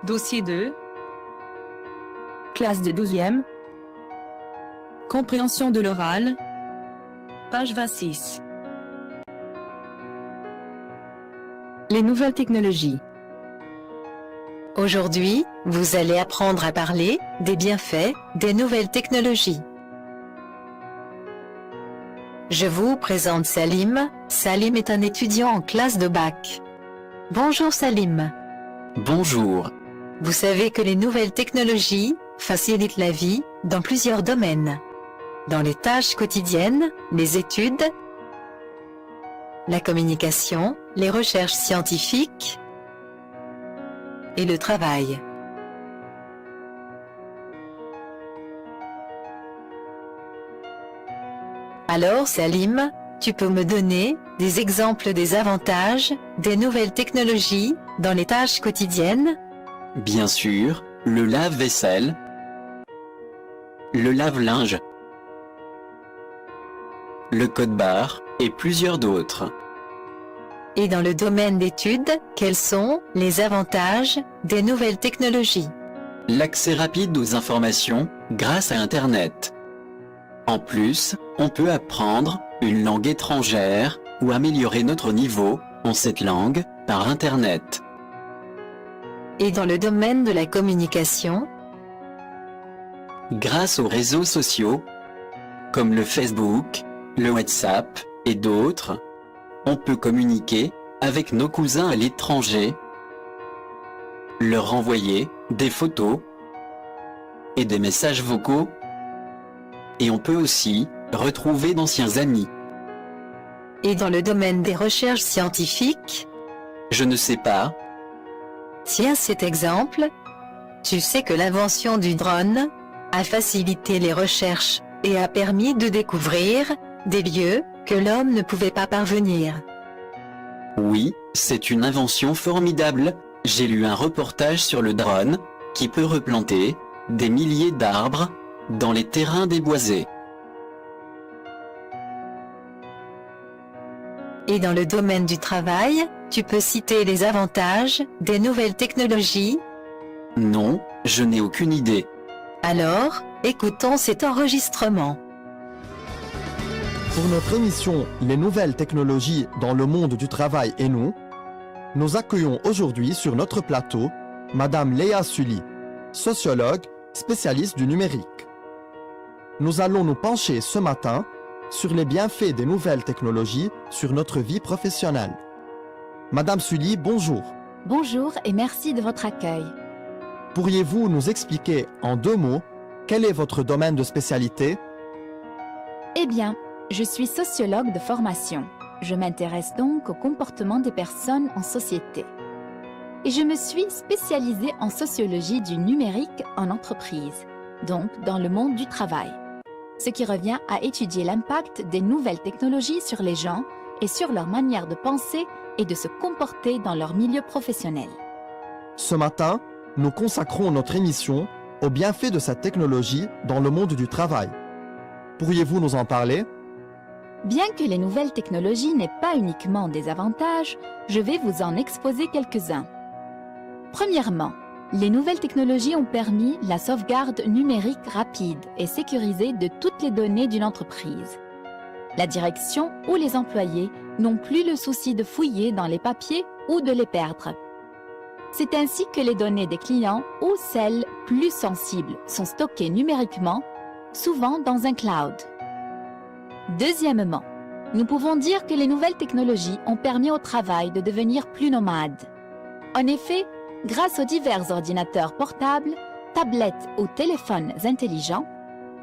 Dossier 2. Classe de 12e. Compréhension de l'oral. Page 26. Les nouvelles technologies. Aujourd'hui, vous allez apprendre à parler des bienfaits des nouvelles technologies. Je vous présente Salim. Salim est un étudiant en classe de bac. Bonjour Salim. Bonjour. Vous savez que les nouvelles technologies facilitent la vie dans plusieurs domaines. Dans les tâches quotidiennes, les études, la communication, les recherches scientifiques et le travail. Alors Salim, tu peux me donner des exemples des avantages des nouvelles technologies dans les tâches quotidiennes? Bien sûr, le lave-vaisselle, le lave-linge, le code-barre et plusieurs d'autres. Et dans le domaine d'études, quels sont les avantages des nouvelles technologies? L'accès rapide aux informations grâce à Internet. En plus, on peut apprendre une langue étrangère ou améliorer notre niveau en cette langue par Internet. Et dans le domaine de la communication? Grâce aux réseaux sociaux, comme le Facebook, le WhatsApp et d'autres, on peut communiquer avec nos cousins à l'étranger, leur envoyer des photos et des messages vocaux, et on peut aussi retrouver d'anciens amis. Et dans le domaine des recherches scientifiques? Je ne sais pas. Tiens cet exemple. Tu sais que l'invention du drone a facilité les recherches et a permis de découvrir des lieux que l'homme ne pouvait pas parvenir. Oui, c'est une invention formidable. J'ai lu un reportage sur le drone qui peut replanter des milliers d'arbres dans les terrains déboisés. Et dans le domaine du travail, tu peux citer les avantages des nouvelles technologies? Non, je n'ai aucune idée. Alors, écoutons cet enregistrement. Pour notre émission Les nouvelles technologies dans le monde du travail et nous accueillons aujourd'hui sur notre plateau Madame Léa Sully, sociologue spécialiste du numérique. Nous allons nous pencher ce matin sur les bienfaits des nouvelles technologies sur notre vie professionnelle. Madame Sully, bonjour. Bonjour et merci de votre accueil. Pourriez-vous nous expliquer en 2 mots quel est votre domaine de spécialité? Eh bien, je suis sociologue de formation. Je m'intéresse donc au comportement des personnes en société. Et je me suis spécialisée en sociologie du numérique en entreprise, donc dans le monde du travail. Ce qui revient à étudier l'impact des nouvelles technologies sur les gens et sur leur manière de penser et de se comporter dans leur milieu professionnel. Ce matin, nous consacrons notre émission aux bienfaits de cette technologie dans le monde du travail. Pourriez-vous nous en parler? Bien que les nouvelles technologies n'aient pas uniquement des avantages, je vais vous en exposer quelques-uns. Premièrement, les nouvelles technologies ont permis la sauvegarde numérique rapide et sécurisée de toutes les données d'une entreprise. La direction ou les employés n'ont plus le souci de fouiller dans les papiers ou de les perdre. C'est ainsi que les données des clients ou celles plus sensibles sont stockées numériquement, souvent dans un cloud. Deuxièmement, nous pouvons dire que les nouvelles technologies ont permis au travail de devenir plus nomade. En effet, grâce aux divers ordinateurs portables, tablettes ou téléphones intelligents,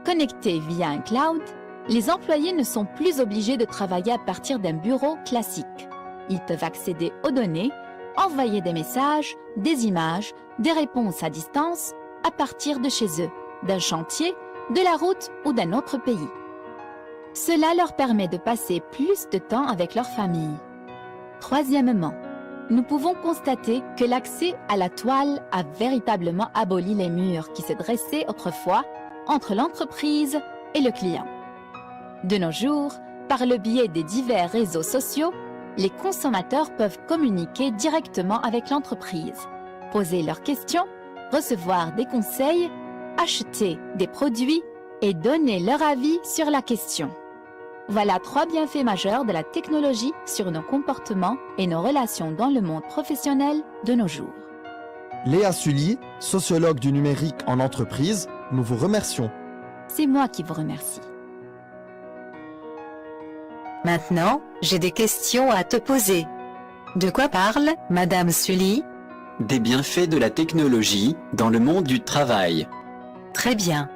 connectés via un cloud, les employés ne sont plus obligés de travailler à partir d'un bureau classique. Ils peuvent accéder aux données, envoyer des messages, des images, des réponses à distance à partir de chez eux, d'un chantier, de la route ou d'un autre pays. Cela leur permet de passer plus de temps avec leur famille. Troisièmement, nous pouvons constater que l'accès à la toile a véritablement aboli les murs qui se dressaient autrefois entre l'entreprise et le client. De nos jours, par le biais des divers réseaux sociaux, les consommateurs peuvent communiquer directement avec l'entreprise, poser leurs questions, recevoir des conseils, acheter des produits et donner leur avis sur la question. Voilà 3 bienfaits majeurs de la technologie sur nos comportements et nos relations dans le monde professionnel de nos jours. Léa Sully, sociologue du numérique en entreprise, nous vous remercions. C'est moi qui vous remercie. Maintenant, j'ai des questions à te poser. De quoi parle Madame Sully? Des bienfaits de la technologie dans le monde du travail. Très bien.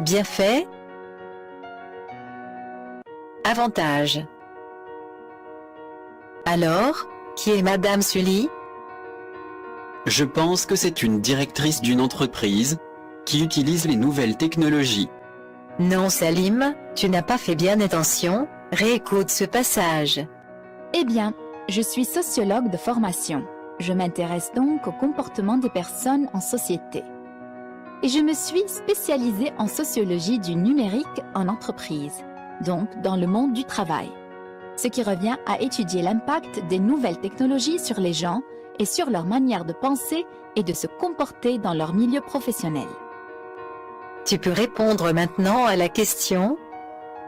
Bienfait. Avantage. Alors, qui est Madame Sully? Je pense que c'est une directrice d'une entreprise qui utilise les nouvelles technologies. Non, Salim, tu n'as pas fait bien attention. Réécoute ce passage. Eh bien, je suis sociologue de formation. Je m'intéresse donc au comportement des personnes en société. Et je me suis spécialisée en sociologie du numérique en entreprise, donc dans le monde du travail. Ce qui revient à étudier l'impact des nouvelles technologies sur les gens et sur leur manière de penser et de se comporter dans leur milieu professionnel. Tu peux répondre maintenant à la question.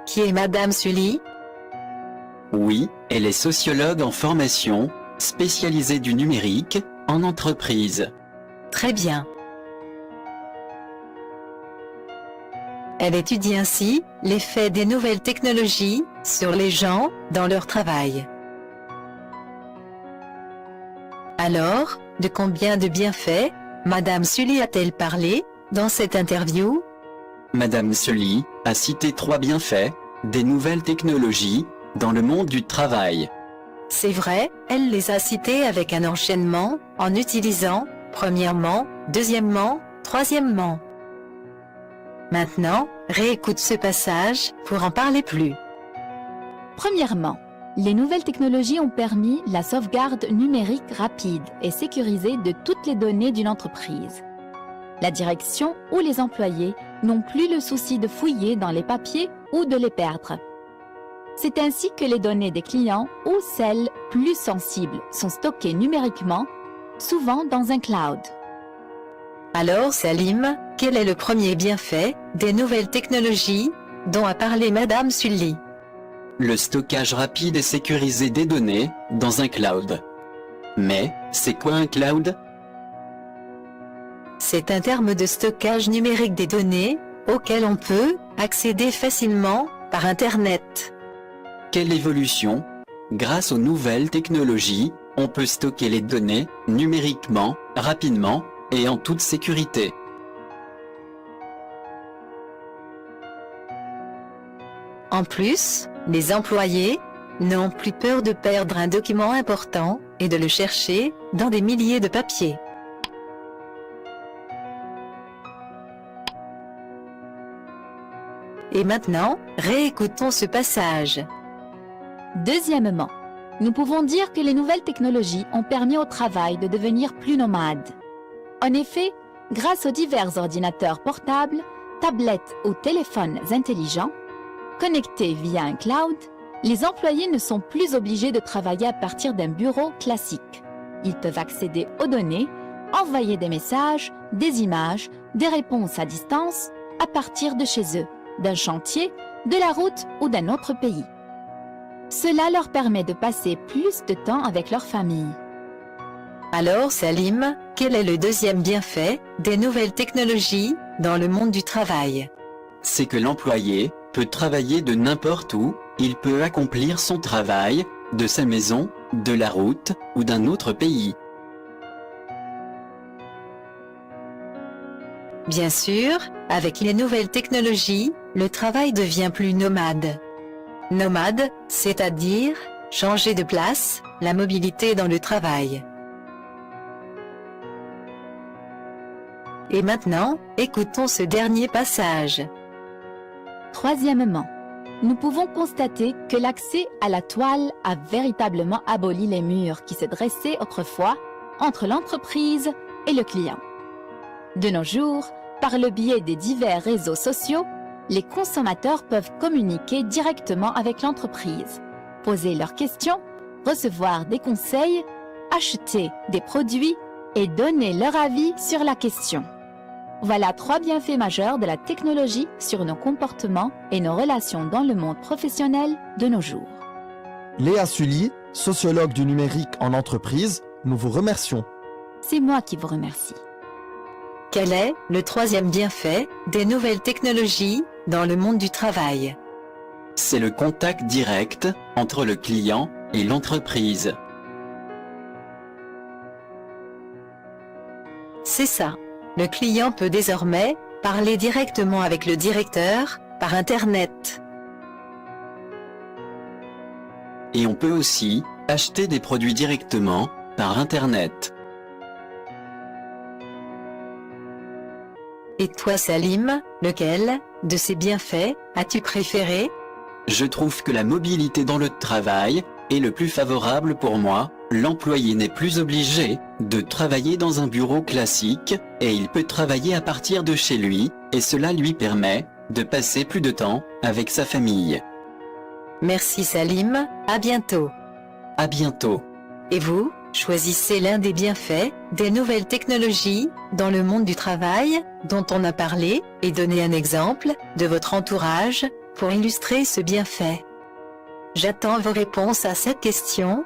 Qui est Madame Sully? Oui, elle est sociologue en formation, spécialisée du numérique en entreprise. Très bien. Elle étudie ainsi l'effet des nouvelles technologies sur les gens dans leur travail. Alors, de combien de bienfaits Madame Sully a-t-elle parlé dans cette interview? Madame Sully a cité 3 bienfaits des nouvelles technologies dans le monde du travail. C'est vrai, elle les a cités avec un enchaînement en utilisant premièrement, deuxièmement, troisièmement. Maintenant, réécoute ce passage pour en parler plus. Premièrement, les nouvelles technologies ont permis la sauvegarde numérique rapide et sécurisée de toutes les données d'une entreprise. La direction ou les employés n'ont plus le souci de fouiller dans les papiers ou de les perdre. C'est ainsi que les données des clients ou celles plus sensibles sont stockées numériquement, souvent dans un cloud. Alors, Salim, quel est le premier bienfait des nouvelles technologies dont a parlé Madame Sully? Le stockage rapide et sécurisé des données dans un cloud. Mais, c'est quoi un cloud? C'est un terme de stockage numérique des données auquel on peut accéder facilement par Internet. Quelle évolution? Grâce aux nouvelles technologies, on peut stocker les données numériquement, rapidement et en toute sécurité. En plus, les employés n'ont plus peur de perdre un document important et de le chercher dans des milliers de papiers. Et maintenant, réécoutons ce passage. Deuxièmement, nous pouvons dire que les nouvelles technologies ont permis au travail de devenir plus nomade. En effet, grâce aux divers ordinateurs portables, tablettes ou téléphones intelligents, connectés via un cloud, les employés ne sont plus obligés de travailler à partir d'un bureau classique. Ils peuvent accéder aux données, envoyer des messages, des images, des réponses à distance à partir de chez eux, d'un chantier, de la route ou d'un autre pays. Cela leur permet de passer plus de temps avec leur famille. Alors, Salim, quel est le deuxième bienfait des nouvelles technologies dans le monde du travail? C'est que l'employé peut travailler de n'importe où, il peut accomplir son travail de sa maison, de la route ou d'un autre pays. Bien sûr, avec les nouvelles technologies, le travail devient plus nomade. Nomade, c'est-à-dire changer de place, la mobilité dans le travail. Et maintenant, écoutons ce dernier passage. Troisièmement, nous pouvons constater que l'accès à la toile a véritablement aboli les murs qui se dressaient autrefois entre l'entreprise et le client. De nos jours, par le biais des divers réseaux sociaux, les consommateurs peuvent communiquer directement avec l'entreprise, poser leurs questions, recevoir des conseils, acheter des produits et donner leur avis sur la question. Voilà 3 bienfaits majeurs de la technologie sur nos comportements et nos relations dans le monde professionnel de nos jours. Léa Sully, sociologue du numérique en entreprise, nous vous remercions. C'est moi qui vous remercie. Quel est le 3e bienfait des nouvelles technologies dans le monde du travail? C'est le contact direct entre le client et l'entreprise. C'est ça. Le client peut désormais parler directement avec le directeur par Internet. Et on peut aussi acheter des produits directement par Internet. Et toi, Salim, lequel de ces bienfaits as-tu préféré? Je trouve que la mobilité dans le travail est le plus favorable pour moi. L'employé n'est plus obligé de travailler dans un bureau classique et il peut travailler à partir de chez lui et cela lui permet de passer plus de temps avec sa famille. Merci Salim, à bientôt. À bientôt. Et vous, choisissez l'un des bienfaits des nouvelles technologies dans le monde du travail dont on a parlé et donnez un exemple de votre entourage pour illustrer ce bienfait. J'attends vos réponses à cette question.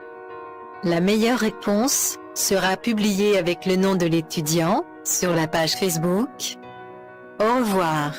La meilleure réponse sera publiée avec le nom de l'étudiant sur la page Facebook. Au revoir.